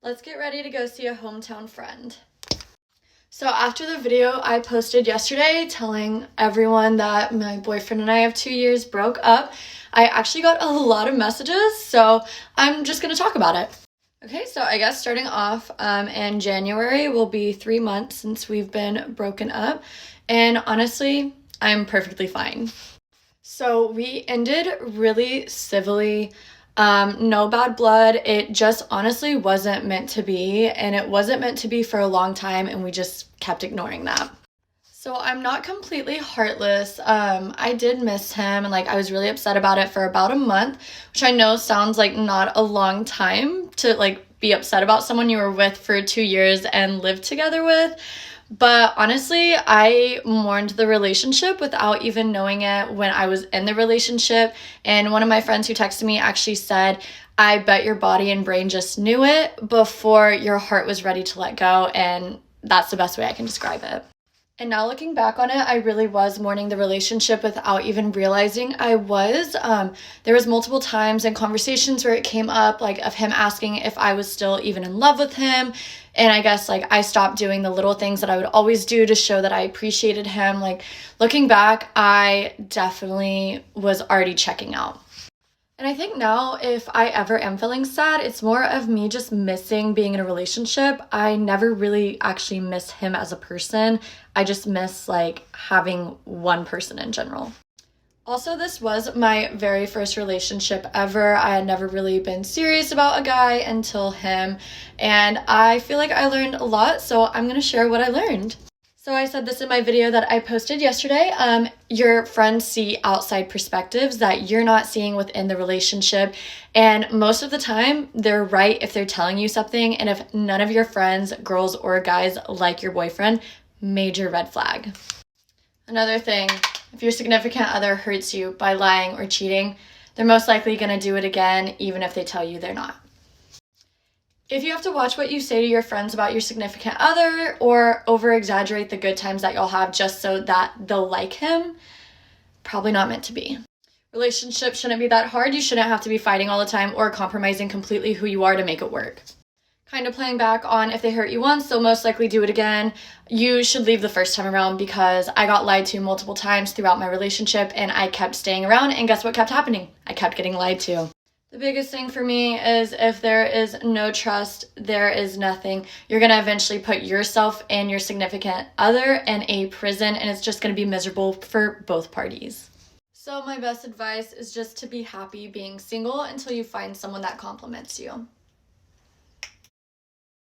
Let's get ready to go see a hometown friend. So after the video I posted yesterday telling everyone that my boyfriend and I of 2 years broke up, I actually got a lot of messages, so I'm just gonna talk about it. Okay, so I guess starting off in January will be 3 months since we've been broken up, and honestly, I'm perfectly fine. So we ended really civilly. No bad blood. It just honestly wasn't meant to be, and it wasn't meant to be for a long time, and we just kept ignoring that. So I'm not completely heartless. I did miss him, and I was really upset about it for about a month, which I know sounds like not a long time to be upset about someone you were with for 2 years and lived together with. But honestly, I mourned the relationship without even knowing it when I was in the relationship. And one of my friends who texted me actually said, I bet your body and brain just knew it before your heart was ready to let go. And that's the best way I can describe it. And now looking back on it, I really was mourning the relationship without even realizing I was. There was multiple times and conversations where it came up, of him asking if I was still even in love with him. And I guess, I stopped doing the little things that I would always do to show that I appreciated him. Looking back, I definitely was already checking out. And I think now if I ever am feeling sad, it's more of me just missing being in a relationship. I never really actually miss him as a person. I just miss having one person in general. Also, this was my very first relationship ever. I had never really been serious about a guy until him. And I feel like I learned a lot, so I'm gonna share what I learned. So I said this in my video that I posted yesterday. Your friends see outside perspectives that you're not seeing within the relationship. And most of the time, they're right if they're telling you something. And if none of your friends, girls or guys, like your boyfriend, major red flag. Another thing, if your significant other hurts you by lying or cheating, they're most likely gonna do it again, even if they tell you they're not. If you have to watch what you say to your friends about your significant other or over-exaggerate the good times that you'll have just so that they'll like him, probably not meant to be. Relationships shouldn't be that hard. You shouldn't have to be fighting all the time or compromising completely who you are to make it work. Kind of playing back on if they hurt you once, they'll most likely do it again. You should leave the first time around because I got lied to multiple times throughout my relationship and I kept staying around, and guess what kept happening? I kept getting lied to. The biggest thing for me is if there is no trust, there is nothing. You're going to eventually put yourself and your significant other in a prison, and it's just going to be miserable for both parties. So my best advice is just to be happy being single until you find someone that compliments you.